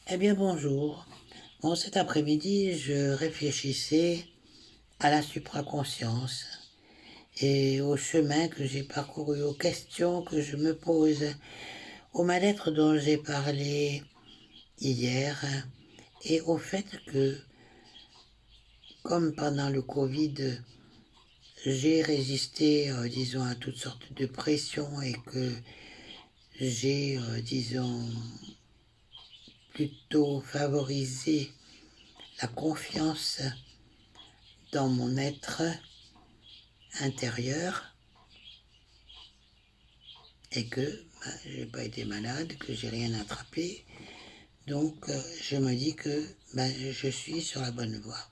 Eh bien, bonjour. Bon, cet après-midi, je réfléchissais à la supraconscience et au chemin que j'ai parcouru, aux questions que je me pose, au mal-être dont j'ai parlé hier et au fait que, comme pendant le Covid, j'ai résisté, disons, à toutes sortes de pressions et que j'ai, disons, plutôt favorisé la confiance dans mon être intérieur et que j'ai pas été malade, que j'ai rien attrapé. Donc je me dis que je suis sur la bonne voie.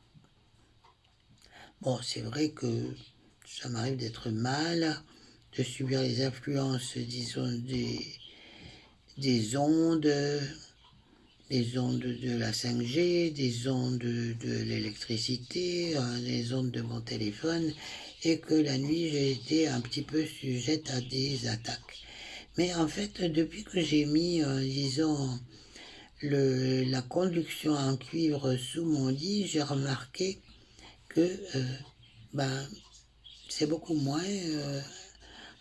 Bon, c'est vrai que ça m'arrive d'être mal, de subir les influences, disons, des des ondes de la 5G, des ondes de l'électricité, des ondes de mon téléphone, et que la nuit j'ai été un petit peu sujette à des attaques. Mais en fait, depuis que j'ai mis, disons, la conduction en cuivre sous mon lit, j'ai remarqué que ben, c'est beaucoup moins.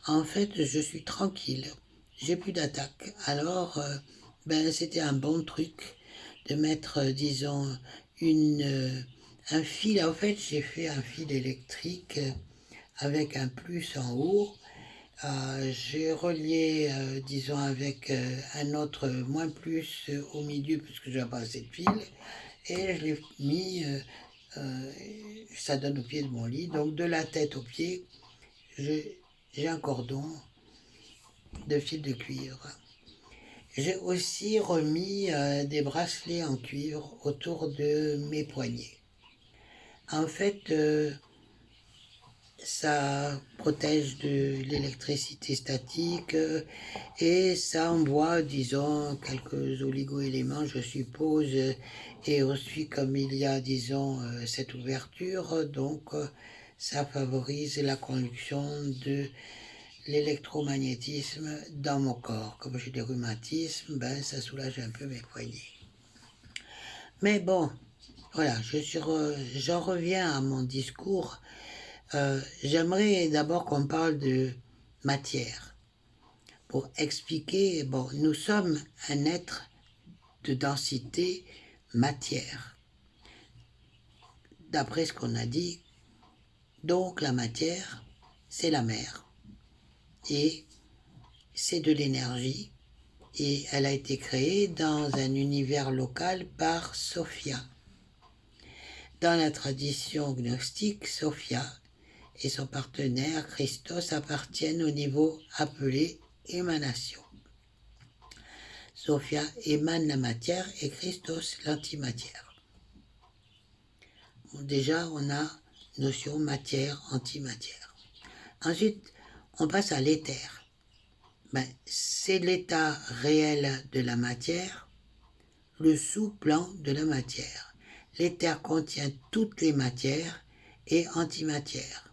En fait, je suis tranquille. J'ai plus d'attaque. Alors, c'était un bon truc de mettre, disons, un fil. En fait, j'ai fait un fil électrique avec un plus en haut. J'ai relié, disons, avec un autre moins plus au milieu, puisque je n'ai pas assez de fil, et je l'ai mis, euh, ça donne au pied de mon lit, donc de la tête aux pieds, j'ai un cordon de fil de cuivre. J'ai aussi remis des bracelets en cuivre autour de mes poignets. En fait, ça protège de l'électricité statique et ça envoie, disons, quelques oligo-éléments, je suppose, et aussi comme il y a, disons, cette ouverture, donc ça favorise la conduction de l'électromagnétisme dans mon corps. Comme j'ai des rhumatismes, ça soulage un peu mes poignets. Mais bon, voilà, j'en reviens à mon discours. J'aimerais d'abord qu'on parle de matière pour expliquer, bon, nous sommes un être de densité matière, d'après ce qu'on a dit. Donc la matière, c'est la mer et c'est de l'énergie et elle a été créée dans un univers local par Sophia. Dans la tradition gnostique, Sophia et son partenaire Christos appartiennent au niveau appelé émanation. Sophia émane la matière et Christos l'antimatière. Bon, déjà, on a notion matière-antimatière. Ensuite, on passe à l'éther. C'est l'état réel de la matière, le sous-plan de la matière. L'éther contient toutes les matières et antimatières.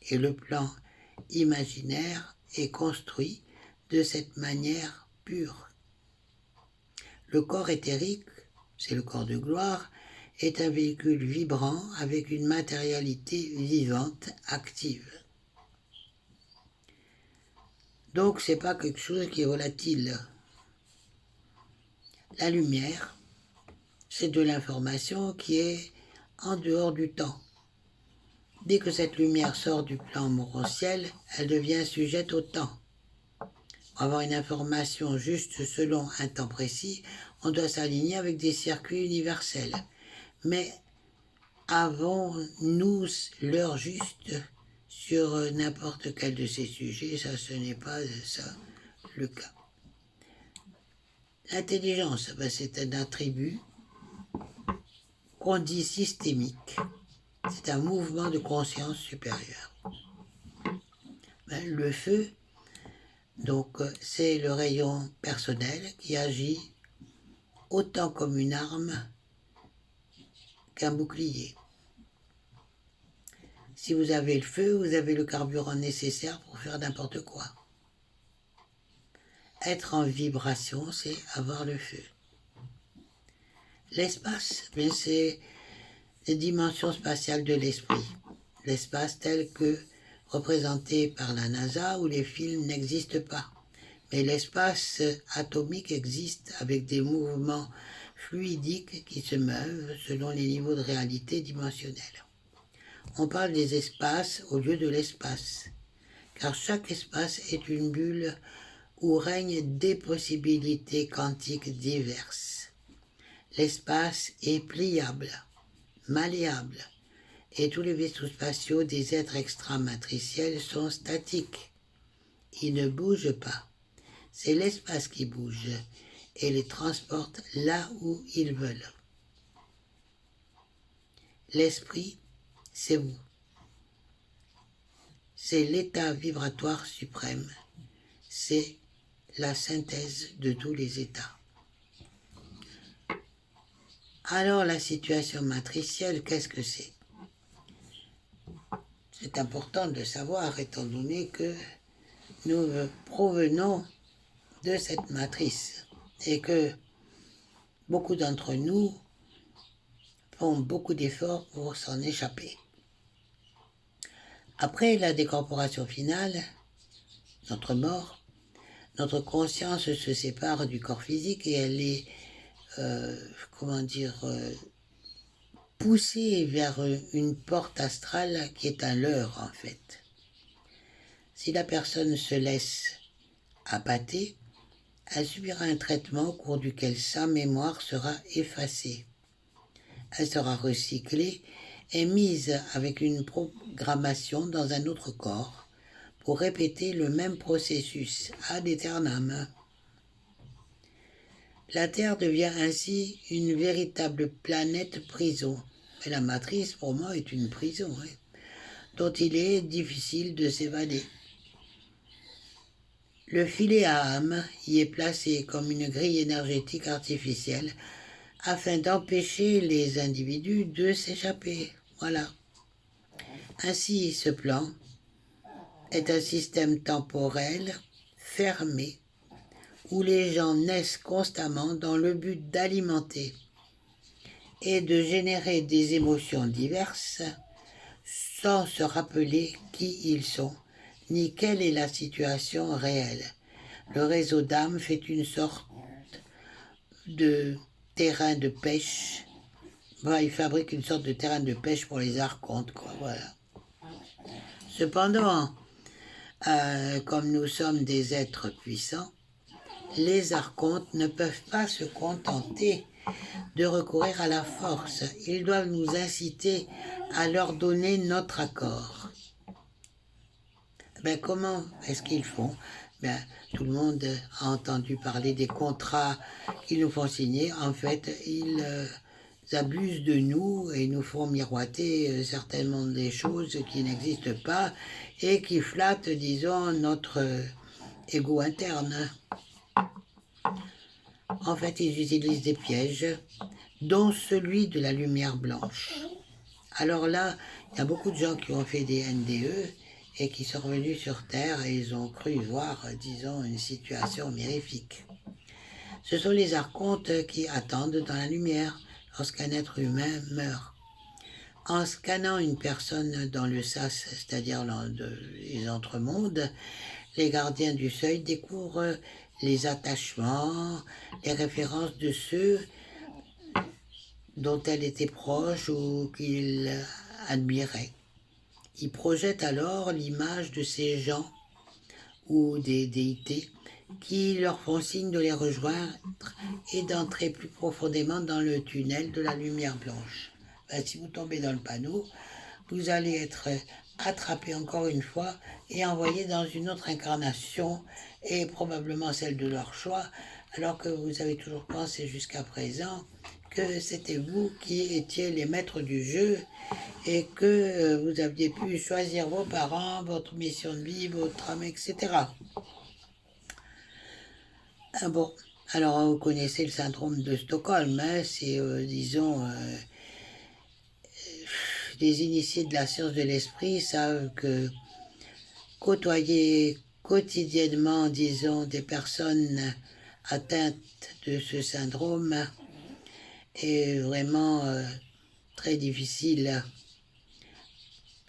Et le plan imaginaire est construit de cette manière pure. Le corps éthérique, c'est le corps de gloire, est un véhicule vibrant avec une matérialité vivante, active. Donc c'est pas quelque chose qui est volatile. La lumière, c'est de l'information qui est en dehors du temps. Dès que cette lumière sort du plan morontiel, elle devient sujette au temps. Pour avoir une information juste selon un temps précis, on doit s'aligner avec des circuits universels. Mais avons-nous l'heure juste sur n'importe quel de ces sujets? Ça, ce n'est pas ça le cas. L'intelligence, c'est un attribut qu'on dit systémique. C'est un mouvement de conscience supérieure. Le feu, donc, c'est le rayon personnel qui agit autant comme une arme qu'un bouclier. Si vous avez le feu, vous avez le carburant nécessaire pour faire n'importe quoi. Être en vibration, c'est avoir le feu. L'espace, ben, c'est les dimensions spatiales de l'esprit. L'espace tel que représenté par la NASA ou les films n'existe pas. Mais l'espace atomique existe avec des mouvements fluidiques qui se meuvent selon les niveaux de réalité dimensionnelle. On parle des espaces au lieu de l'espace, car chaque espace est une bulle où règnent des possibilités quantiques diverses. L'espace est pliable, malléable, et tous les vaisseaux spatiaux des êtres extramatriciels sont statiques. Ils ne bougent pas. C'est l'espace qui bouge et les transporte là où ils veulent. L'esprit, c'est vous. C'est l'état vibratoire suprême. C'est la synthèse de tous les états. Alors la situation matricielle, qu'est-ce que c'est? C'est important de savoir étant donné que nous provenons de cette matrice et que beaucoup d'entre nous font beaucoup d'efforts pour s'en échapper. Après la décorporation finale, notre mort, notre conscience se sépare du corps physique et elle est, poussée vers une porte astrale qui est un leurre en fait. Si la personne se laisse appâter, elle subira un traitement au cours duquel sa mémoire sera effacée. Elle sera recyclée et mise avec une programmation dans un autre corps pour répéter le même processus ad aeternam. La Terre devient ainsi une véritable planète prison. Mais la matrice, pour moi, est une prison, dont il est difficile de s'évader. Le filet à âme y est placé comme une grille énergétique artificielle afin d'empêcher les individus de s'échapper. Voilà. Ainsi, ce plan est un système temporel fermé où les gens naissent constamment dans le but d'alimenter et de générer des émotions diverses sans se rappeler qui ils sont ni quelle est la situation réelle. Le réseau d'âmes fait une sorte de terrain de pêche. Voilà, il fabrique une sorte de terrain de pêche pour les archontes, quoi, voilà. Cependant, comme nous sommes des êtres puissants, les archontes ne peuvent pas se contenter de recourir à la force. Ils doivent nous inciter à leur donner notre accord. Ben, comment est-ce qu'ils font? Ben, tout le monde a entendu parler des contrats qu'ils nous font signer. En fait, ils abusent de nous et nous font miroiter certainement des choses qui n'existent pas et qui flattent, disons, notre ego interne. En fait, ils utilisent des pièges, dont celui de la lumière blanche. Alors là, il y a beaucoup de gens qui ont fait des NDE et qui sont revenus sur Terre et ils ont cru voir, disons, une situation mirifique. Ce sont les archontes qui attendent dans la lumière lorsqu'un être humain meurt. En scannant une personne dans le sas, c'est-à-dire dans les entremondes, les gardiens du seuil découvrent les attachements, les références de ceux dont elle était proche ou qu'ils admiraient. Ils projettent alors l'image de ces gens ou des déités qui leur font signe de les rejoindre et d'entrer plus profondément dans le tunnel de la lumière blanche. Ben, si vous tombez dans le panneau, vous allez être attrapé encore une fois et envoyé dans une autre incarnation et probablement celle de leur choix, alors que vous avez toujours pensé jusqu'à présent que c'était vous qui étiez les maîtres du jeu et que vous aviez pu choisir vos parents, votre mission de vie, votre âme, etc. Ah bon, alors vous connaissez le syndrome de Stockholm, hein, c'est, disons, les initiés de la science de l'esprit savent que côtoyer quotidiennement, disons, des personnes atteintes de ce syndrome est vraiment très difficile.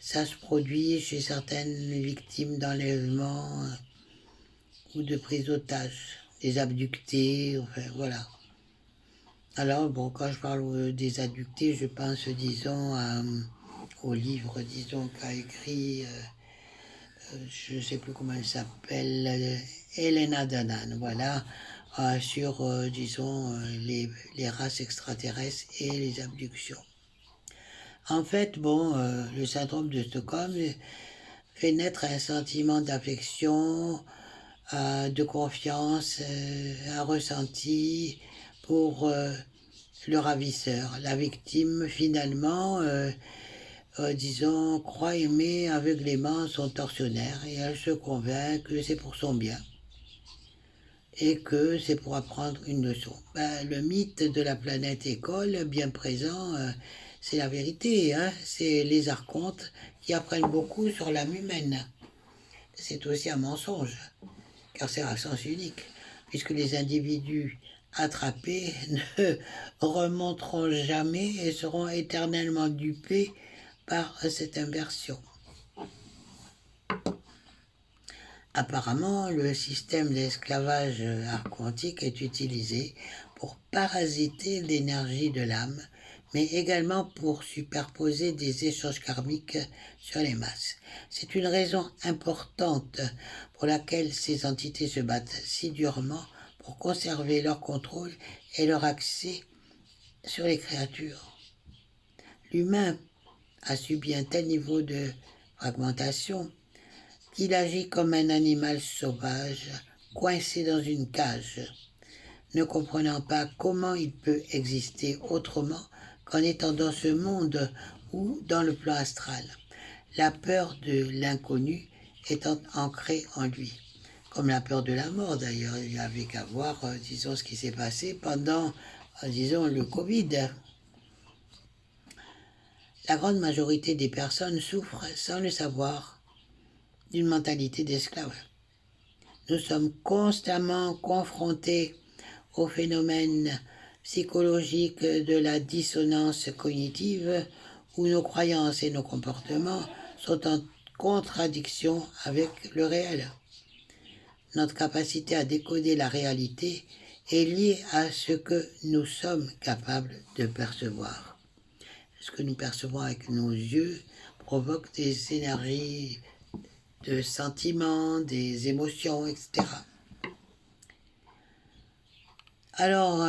Ça se produit chez certaines victimes d'enlèvement ou de prise d'otage, des abductés, enfin voilà. Alors bon, quand je parle des abductés, je pense, disons, au livre, disons, qu'a écrit, je ne sais plus comment elle s'appelle, Elena Danaan, voilà, sur, disons, les races extraterrestres et les abductions. En fait, bon, le syndrome de Stockholm fait naître un sentiment d'affection, de confiance, un ressenti pour le ravisseur. La victime, finalement, disons, croit aimer aveuglément son tortionnaire et elle se convainc que c'est pour son bien et que c'est pour apprendre une leçon. Ben, le mythe de la planète école, bien présent, c'est la vérité. Hein, c'est les archontes qui apprennent beaucoup sur l'âme humaine. C'est aussi un mensonge, car c'est à sens unique, puisque les individus attrapés ne remonteront jamais et seront éternellement dupés par cette inversion. Apparemment, le système d'esclavage archontique est utilisé pour parasiter l'énergie de l'âme, mais également pour superposer des échanges karmiques sur les masses. C'est une raison importante pour laquelle ces entités se battent si durement pour conserver leur contrôle et leur accès sur les créatures. L'humain a subi un tel niveau de fragmentation qu'il agit comme un animal sauvage, coincé dans une cage, ne comprenant pas comment il peut exister autrement qu'en étant dans ce monde ou dans le plan astral, la peur de l'inconnu étant ancrée en lui. Comme la peur de la mort d'ailleurs, il n'y avait qu'à voir, disons, ce qui s'est passé pendant, disons, le Covid. La grande majorité des personnes souffrent sans le savoir d'une mentalité d'esclave. Nous sommes constamment confrontés au phénomène psychologique de la dissonance cognitive où nos croyances et nos comportements sont en contradiction avec le réel. Notre capacité à décoder la réalité est liée à ce que nous sommes capables de percevoir. Ce que nous percevons avec nos yeux provoque des énergies de sentiments, des émotions, etc. Alors,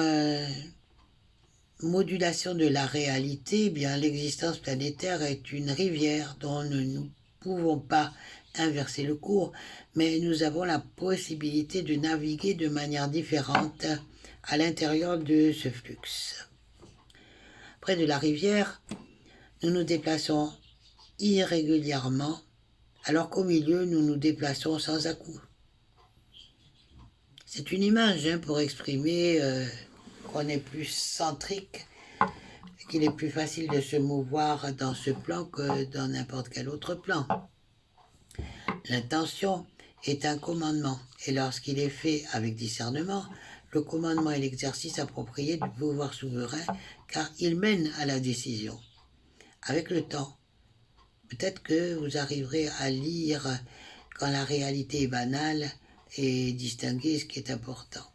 modulation de la réalité, eh bien l'existence planétaire est une rivière dont nous ne pouvons pas inverser le cours, mais nous avons la possibilité de naviguer de manière différente à l'intérieur de ce flux. Près de la rivière, nous nous déplaçons irrégulièrement, alors qu'au milieu, nous nous déplaçons sans à-coups. C'est une image pour exprimer qu'on est plus centrique, qu'il est plus facile de se mouvoir dans ce plan que dans n'importe quel autre plan. L'intention est un commandement, et lorsqu'il est fait avec discernement, le commandement est l'exercice approprié du pouvoir souverain, car il mène à la décision. Avec le temps, peut-être que vous arriverez à lire quand la réalité est banale et distinguer ce qui est important.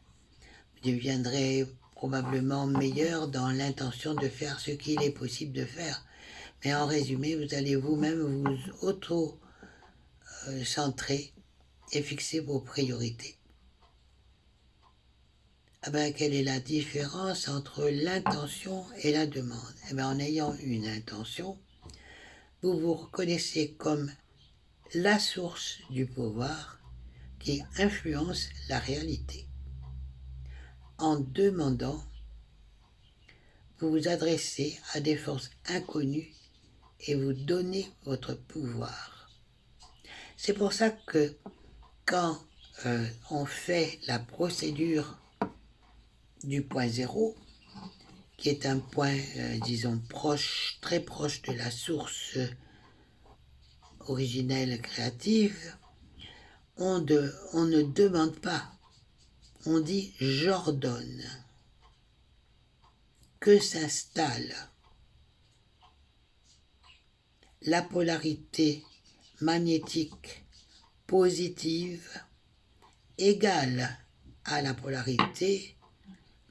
Vous deviendrez probablement meilleur dans l'intention de faire ce qu'il est possible de faire. Mais en résumé, vous allez vous-même vous auto-centrer et fixer vos priorités. Ah ben, quelle est la différence entre l'intention et la demande? Eh ben, en ayant une intention, vous vous reconnaissez comme la source du pouvoir qui influence la réalité. En demandant, vous vous adressez à des forces inconnues et vous donnez votre pouvoir. C'est pour ça que quand on fait la procédure du point zéro, qui est un point, disons, proche, très proche de la source originelle créative, on ne demande pas, on dit « j'ordonne ». que s'installe la polarité magnétique positive égale à la polarité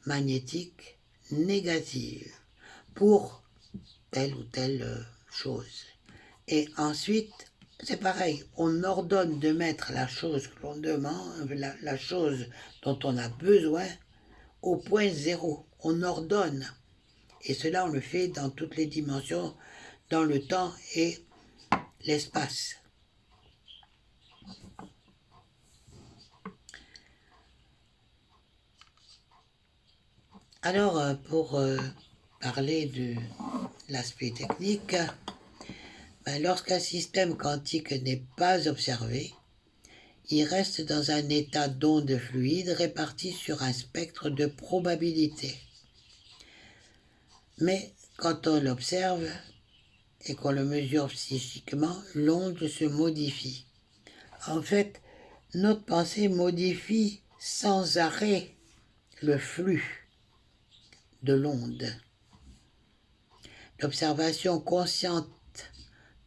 magnétique négative pour telle ou telle chose. Et ensuite, c'est pareil, on ordonne de mettre la chose que l'on demande, la chose dont on a besoin, au point zéro. On ordonne. Et cela, on le fait dans toutes les dimensions, dans le temps et l'espace. Alors, pour parler de l'aspect technique, lorsqu'un système quantique n'est pas observé, il reste dans un état d'onde fluide réparti sur un spectre de probabilité. Mais quand on l'observe et qu'on le mesure psychiquement, l'onde se modifie. En fait, notre pensée modifie sans arrêt le flux de l'onde. L'observation consciente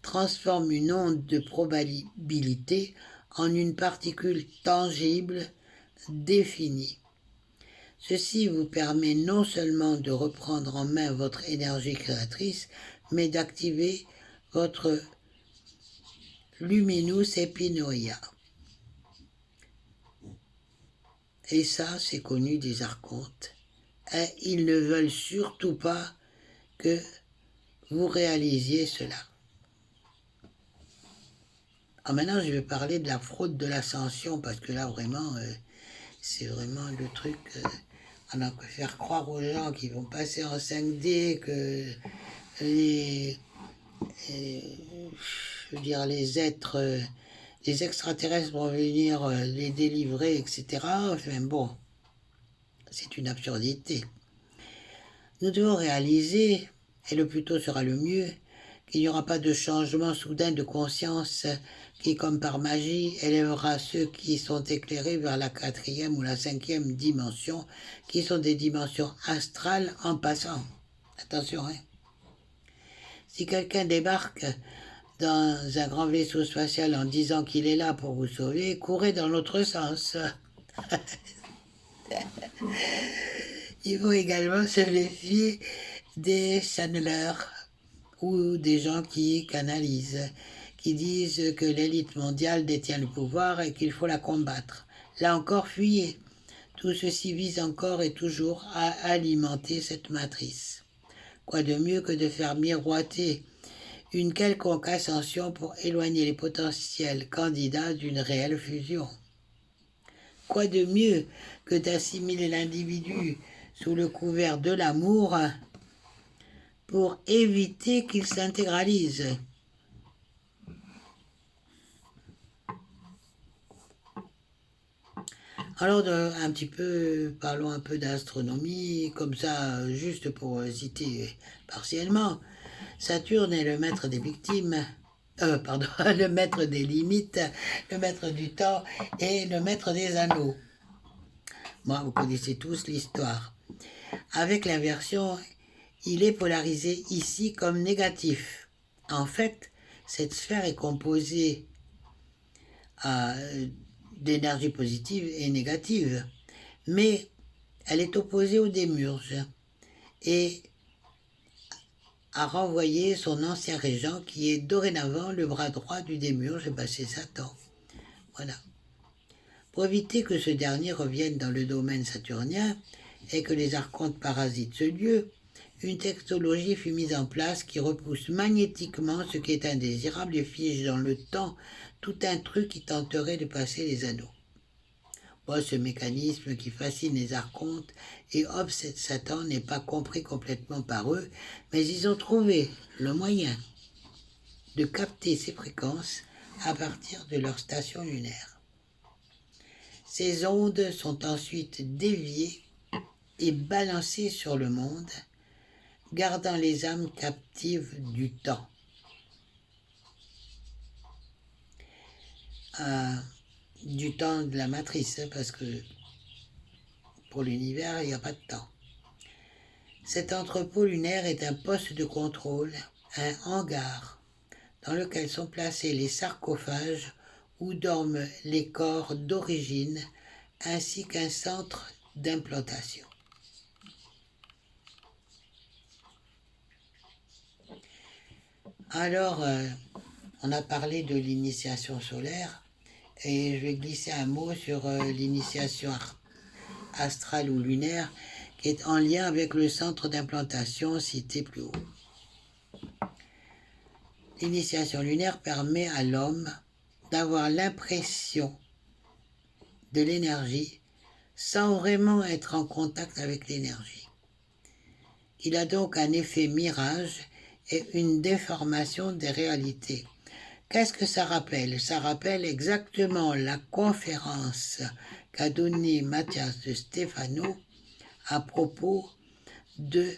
transforme une onde de probabilité en une particule tangible définie. Ceci vous permet non seulement de reprendre en main votre énergie créatrice, mais d'activer votre luminous epinoia. Et ça, c'est connu des archontes. Et ils ne veulent surtout pas que vous réalisiez cela. Alors maintenant, je vais parler de la fraude de l'ascension, parce que là, vraiment, c'est vraiment le truc... on a que faire croire aux gens qui vont passer en 5D, que les je veux dire, les êtres, les extraterrestres vont venir les délivrer, etc. Enfin bon, c'est une absurdité. Nous devons réaliser, et le plus tôt sera le mieux, qu'il n'y aura pas de changement soudain de conscience qui, comme par magie, élèvera ceux qui sont éclairés vers la 4e ou la 5e dimension, qui sont des dimensions astrales en passant. Attention, hein. Si quelqu'un débarque dans un grand vaisseau spatial en disant qu'il est là pour vous sauver, courez dans l'autre sens. Il faut également se méfier des channeleurs ou des gens qui canalisent, qui disent que l'élite mondiale détient le pouvoir et qu'il faut la combattre. Là encore, fuyez. Tout ceci vise encore et toujours à alimenter cette matrice. Quoi de mieux que de faire miroiter une quelconque ascension pour éloigner les potentiels candidats d'une réelle fusion? Quoi de mieux que d'assimiler l'individu sous le couvert de l'amour pour éviter qu'il s'intégralise? Alors, parlons un peu d'astronomie, comme ça, juste pour citer partiellement. Saturne est le maître des victimes, le maître des limites, le maître du temps et le maître des anneaux. Moi, vous connaissez tous l'histoire. Avec l'inversion, il est polarisé ici comme négatif. En fait, cette sphère est composée d'énergie positive et négative, mais elle est opposée au démurge et a renvoyé son ancien régent qui est dorénavant le bras droit du démurge, c'est Satan. Voilà. Pour éviter que ce dernier revienne dans le domaine saturnien et que les archontes parasitent ce lieu, une textologie fut mise en place qui repousse magnétiquement ce qui est indésirable et fige dans le temps tout un truc qui tenterait de passer les anneaux. Ce mécanisme qui fascine les archontes et obsède Satan n'est pas compris complètement par eux, mais ils ont trouvé le moyen de capter ces fréquences à partir de leur station lunaire. Ces ondes sont ensuite déviées et balancées sur le monde, gardant les âmes captives du temps. Du temps de la matrice, parce que pour l'univers, il n'y a pas de temps. Cet entrepôt lunaire est un poste de contrôle, un hangar, dans lequel sont placés les sarcophages où dorment les corps d'origine, ainsi qu'un centre d'implantation. Alors, on a parlé de l'initiation solaire, et je vais glisser un mot sur l'initiation astrale ou lunaire, qui est en lien avec le centre d'implantation cité plus haut. L'initiation lunaire permet à l'homme d'avoir l'impression de l'énergie sans vraiment être en contact avec l'énergie. Il a donc un effet mirage et une déformation des réalités. Qu'est-ce que ça rappelle? Ça rappelle exactement la conférence qu'a donnée Mathias de Stefano à propos de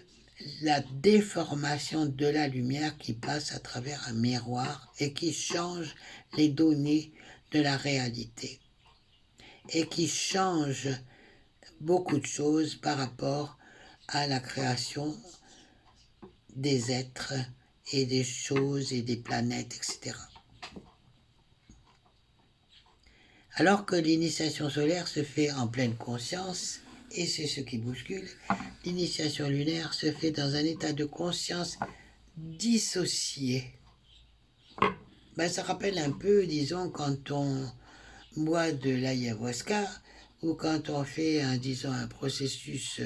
la déformation de la lumière qui passe à travers un miroir et qui change les données de la réalité et qui change beaucoup de choses par rapport à la création des êtres et des choses et des planètes, etc. Alors que l'initiation solaire se fait en pleine conscience, et c'est ce qui bouscule, l'initiation lunaire se fait dans un état de conscience dissocié. Ça rappelle un peu, disons, quand on boit de l'ayahuasca ou quand on fait, disons, un processus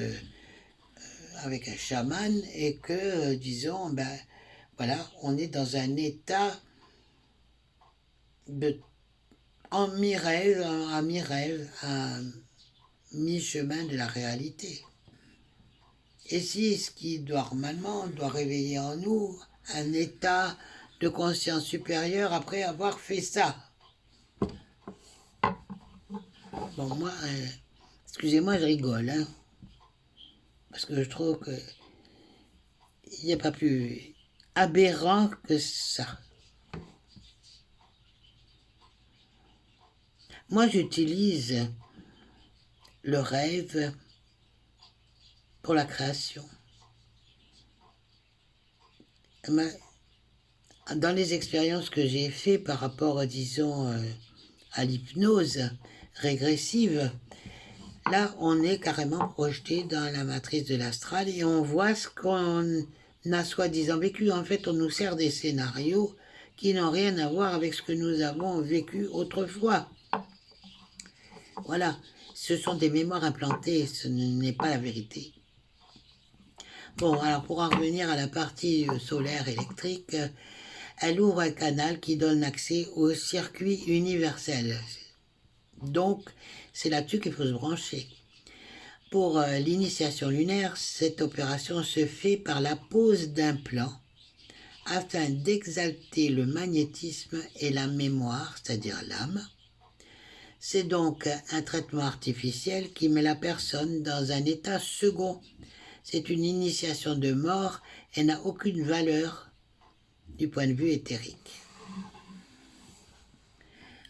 avec un chaman et que, disons, voilà, on est dans un état de en mi-rêve, à mi-rêve, à mi-chemin de la réalité. Et si ce qui normalement doit réveiller en nous un état de conscience supérieure après avoir fait ça. Bon, moi, excusez-moi, je rigole, hein, parce que je trouve que il n'y a pas plus aberrant que ça. Moi, j'utilise le rêve pour la création. Dans les expériences que j'ai faites par rapport, disons, à l'hypnose régressive, là, on est carrément projeté dans la matrice de l'astral et on voit ce qu'on a soi-disant vécu. En fait, on nous sert des scénarios qui n'ont rien à voir avec ce que nous avons vécu autrefois. Voilà, ce sont des mémoires implantées, ce n'est pas la vérité. Bon, alors pour en revenir à la partie solaire électrique, elle ouvre un canal qui donne accès au circuit universel. Donc, c'est là-dessus qu'il faut se brancher. Pour l'initiation lunaire, cette opération se fait par la pose d'implants afin d'exalter le magnétisme et la mémoire, c'est-à-dire l'âme. C'est donc un traitement artificiel qui met la personne dans un état second. C'est une initiation de mort et n'a aucune valeur du point de vue éthérique.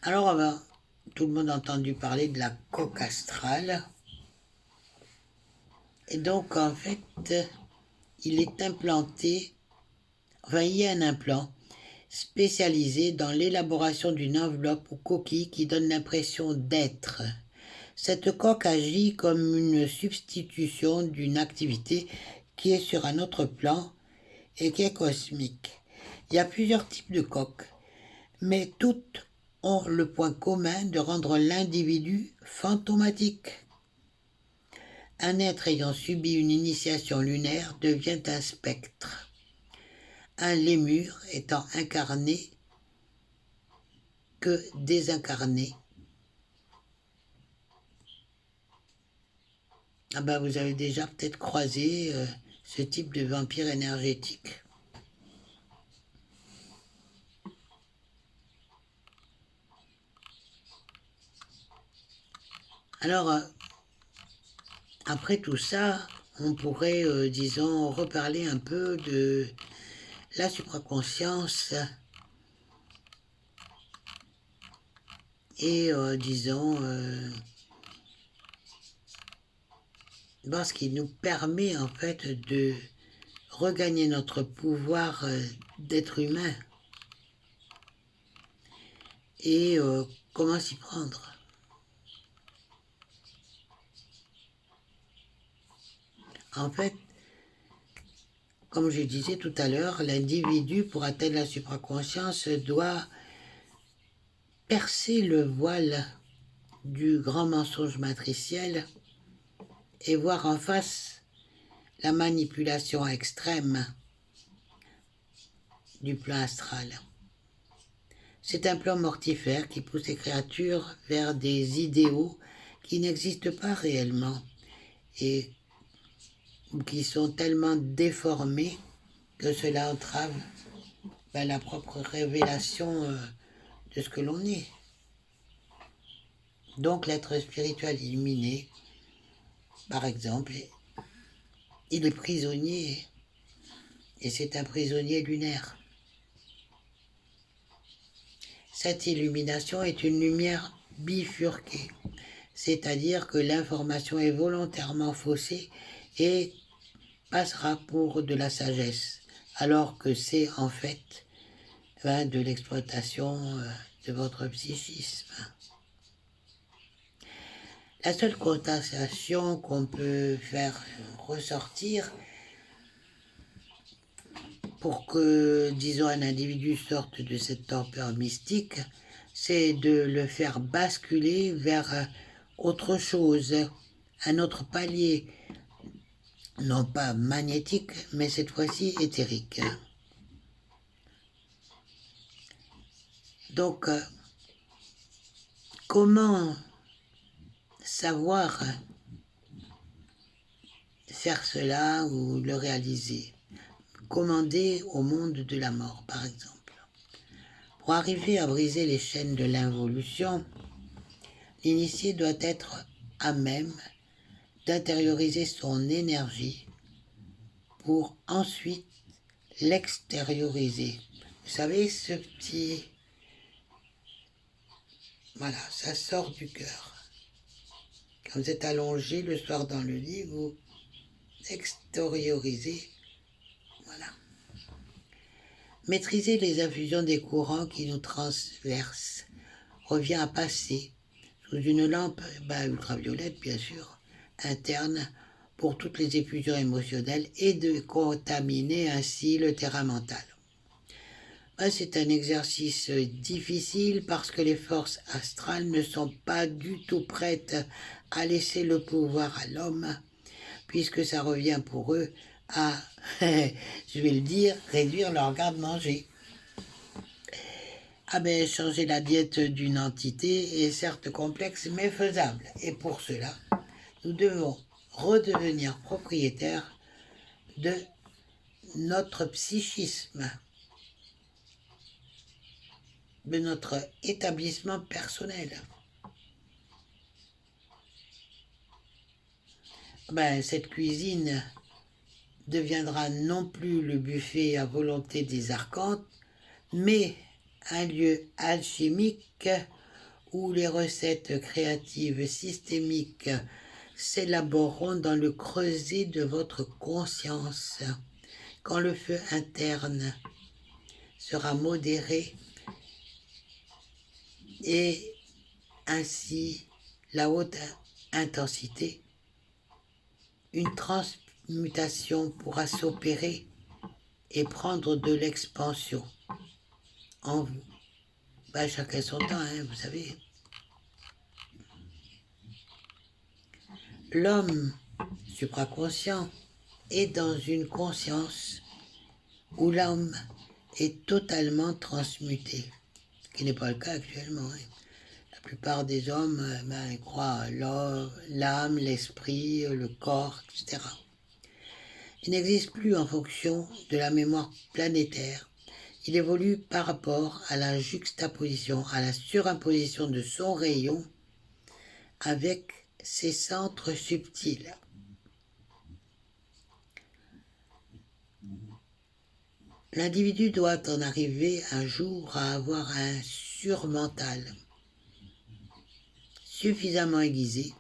Alors, tout le monde a entendu parler de la coque astrale. Et donc, en fait, il est implanté, il y a un implant spécialisé dans l'élaboration d'une enveloppe ou coquille qui donne l'impression d'être. Cette coque agit comme une substitution d'une activité qui est sur un autre plan et qui est cosmique. Il y a plusieurs types de coques, mais toutes ont le point commun de rendre l'individu fantomatique. Un être ayant subi une initiation lunaire devient un spectre. Un lémur étant incarné que désincarné. Vous avez déjà peut-être croisé ce type de vampire énergétique. Alors, après tout ça, on pourrait, disons, reparler un peu de la supraconscience et, disons, parce qu'il nous permet en fait de regagner notre pouvoir d'être humain. Et comment s'y prendre? En fait, comme je disais tout à l'heure, l'individu, pour atteindre la supraconscience, doit percer le voile du grand mensonge matriciel et voir en face la manipulation extrême du plan astral. C'est un plan mortifère qui pousse les créatures vers des idéaux qui n'existent pas réellement et qui sont tellement déformés que cela entrave la propre révélation de ce que l'on est. Donc l'être spirituel illuminé, par exemple, il est prisonnier, et c'est un prisonnier lunaire. Cette illumination est une lumière bifurquée, c'est-à-dire que l'information est volontairement faussée et passera pour de la sagesse, alors que c'est en fait de l'exploitation de votre psychisme. La seule constatation qu'on peut faire ressortir pour que, disons, un individu sorte de cette torpeur mystique, c'est de le faire basculer vers autre chose, un autre palier, non pas magnétique, mais cette fois-ci éthérique. Donc, comment savoir faire cela ou le réaliser? Commander au monde de la mort, par exemple. Pour arriver à briser les chaînes de l'involution, l'initié doit être à même d'intérioriser son énergie pour ensuite l'extérioriser. Vous savez, ce petit... Voilà, ça sort du cœur. Quand vous êtes allongé le soir dans le lit, vous extériorisez. Voilà. Maîtriser les infusions des courants qui nous transversent revient à passer sous une lampe ultraviolette, bien sûr, interne pour toutes les effusions émotionnelles et de contaminer ainsi le terrain mental. C'est un exercice difficile parce que les forces astrales ne sont pas du tout prêtes à laisser le pouvoir à l'homme, puisque ça revient pour eux à, je vais le dire, réduire leur garde-manger. Changer la diète d'une entité est certes complexe, mais faisable. Et pour cela, nous devons redevenir propriétaires de notre psychisme, de notre établissement personnel. Cette cuisine deviendra non plus le buffet à volonté des archontes, mais un lieu alchimique où les recettes créatives systémiques s'élaboreront dans le creuset de votre conscience, quand le feu interne sera modéré et ainsi la haute intensité, une transmutation pourra s'opérer et prendre de l'expansion en vous. Chacun son temps, vous savez. L'homme supraconscient est dans une conscience où l'homme est totalement transmuté, ce qui n'est pas le cas actuellement. La plupart des hommes croient à l'âme, l'esprit, le corps, etc. Il n'existe plus en fonction de la mémoire planétaire. Il évolue par rapport à la juxtaposition, à la surimposition de son rayon avec ses centres subtils. L'individu doit en arriver un jour à avoir un surmental suffisamment aiguisé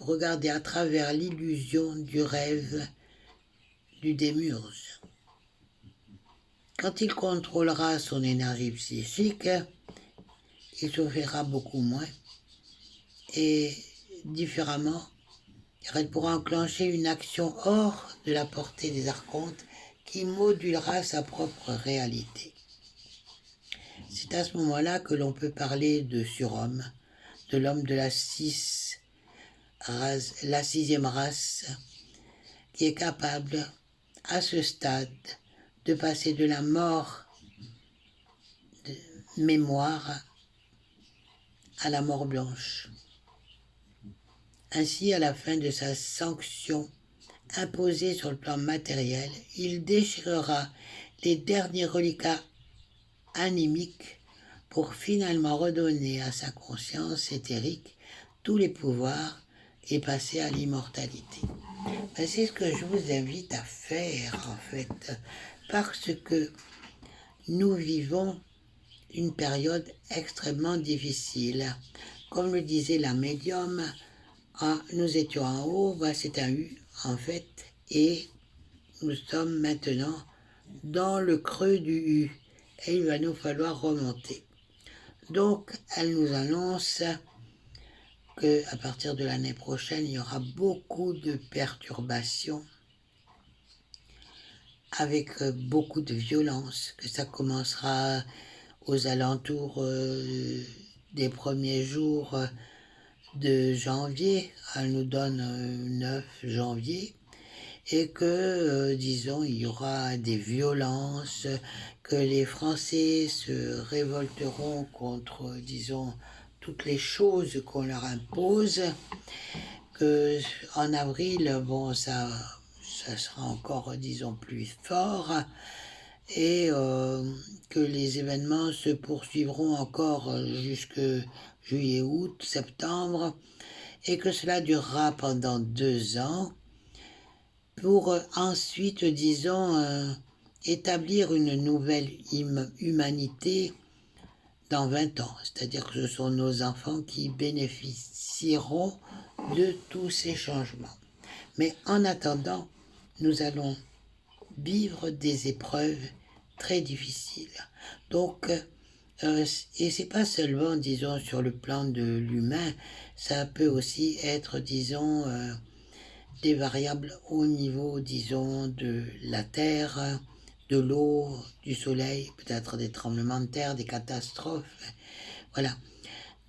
regarder à travers l'illusion du rêve du démiurge. Quand il contrôlera son énergie psychique, il souffrira beaucoup moins et différemment, car elle pourra enclencher une action hors de la portée des archontes qui modulera sa propre réalité. C'est à ce moment-là que l'on peut parler de surhomme, de l'homme de la sixième race, qui est capable, à ce stade, de passer de la mort de mémoire à la mort blanche. Ainsi, à la fin de sa sanction imposée sur le plan matériel, il déchirera les derniers reliquats animiques pour finalement redonner à sa conscience éthérique tous les pouvoirs et passer à l'immortalité. Ben, c'est ce que je vous invite à faire, en fait, parce que nous vivons une période extrêmement difficile. Comme le disait la médium, nous étions en haut, c'est un U, en fait, et nous sommes maintenant dans le creux du U, et il va nous falloir remonter. Donc, elle nous annonce qu'à partir de l'année prochaine, il y aura beaucoup de perturbations avec beaucoup de violence, que ça commencera aux alentours des premiers jours de janvier. Elle nous donne 9 janvier. Et que, disons, il y aura des violences, que les Français se révolteront contre, disons, toutes les choses qu'on leur impose, que en avril, bon, ça sera encore, disons, plus fort, et que les événements se poursuivront encore jusque juillet, août, septembre, et que cela durera pendant 2 ans, pour ensuite, disons, établir une nouvelle humanité dans 20 ans. C'est-à-dire que ce sont nos enfants qui bénéficieront de tous ces changements. Mais en attendant, nous allons vivre des épreuves très difficiles. Donc, et c'est pas seulement, disons, sur le plan de l'humain, ça peut aussi être, disons, des variables au niveau, disons, de la terre, de l'eau, du soleil, peut-être des tremblements de terre, des catastrophes. Voilà.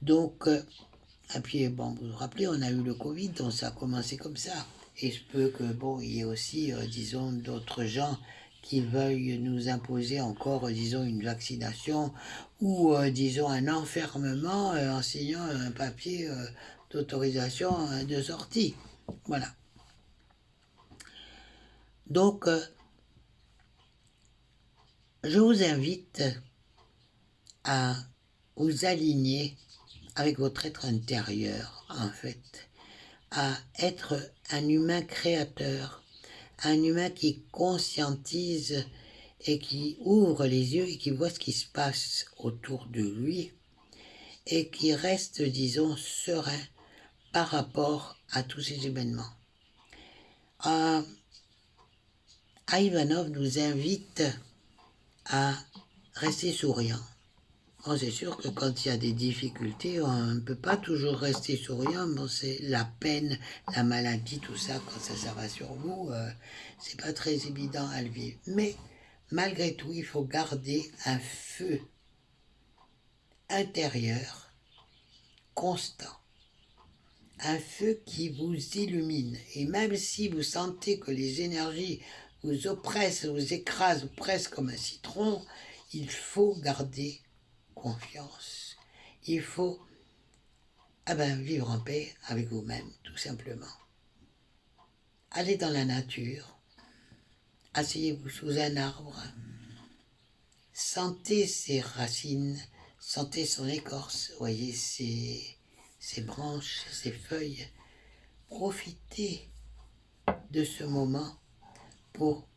Donc, et puis, bon, vous vous rappelez, on a eu le Covid, donc ça a commencé comme ça. Et il se peut que, bon, il y ait aussi, disons, d'autres gens qui veuillent nous imposer encore, disons, une vaccination ou, disons, un enfermement en signant un papier d'autorisation de sortie. Voilà. Donc, je vous invite à vous aligner avec votre être intérieur, en fait, à être un humain créateur, un humain qui conscientise et qui ouvre les yeux et qui voit ce qui se passe autour de lui et qui reste, disons, serein par rapport à tous ces événements. Ivanov nous invite à rester souriant. Bon, c'est sûr que quand il y a des difficultés, on ne peut pas toujours rester souriant. Bon, c'est la peine, la maladie, tout ça, quand ça s'abat sur vous, c'est pas très évident à le vivre. Mais malgré tout, il faut garder un feu intérieur constant. Un feu qui vous illumine. Et même si vous sentez que les énergies vous oppressent, vous écrasent, vous pressent comme un citron, il faut garder confiance. Il faut vivre en paix avec vous-même, tout simplement. Allez dans la nature, asseyez-vous sous un arbre, sentez ses racines, sentez son écorce, voyez ses branches, ses feuilles. Profitez de ce moment pour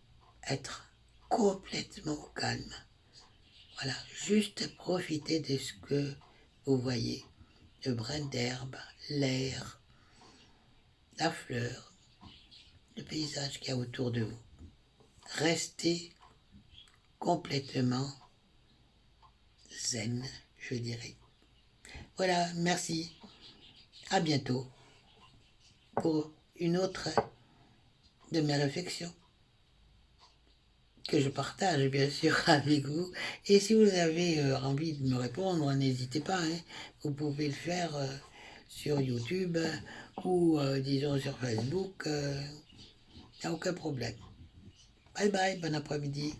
être complètement au calme. Voilà, juste profitez de ce que vous voyez, le brin d'herbe, l'air, la fleur, le paysage qu'il y a autour de vous. Restez complètement zen, je dirais. Voilà, merci. À bientôt pour une autre de mes réflexions que je partage bien sûr avec vous. Et si vous avez envie de me répondre, n'hésitez pas. Hein. Vous pouvez le faire sur YouTube ou disons sur Facebook. Il n'y a aucun problème. Bye bye, bon après-midi.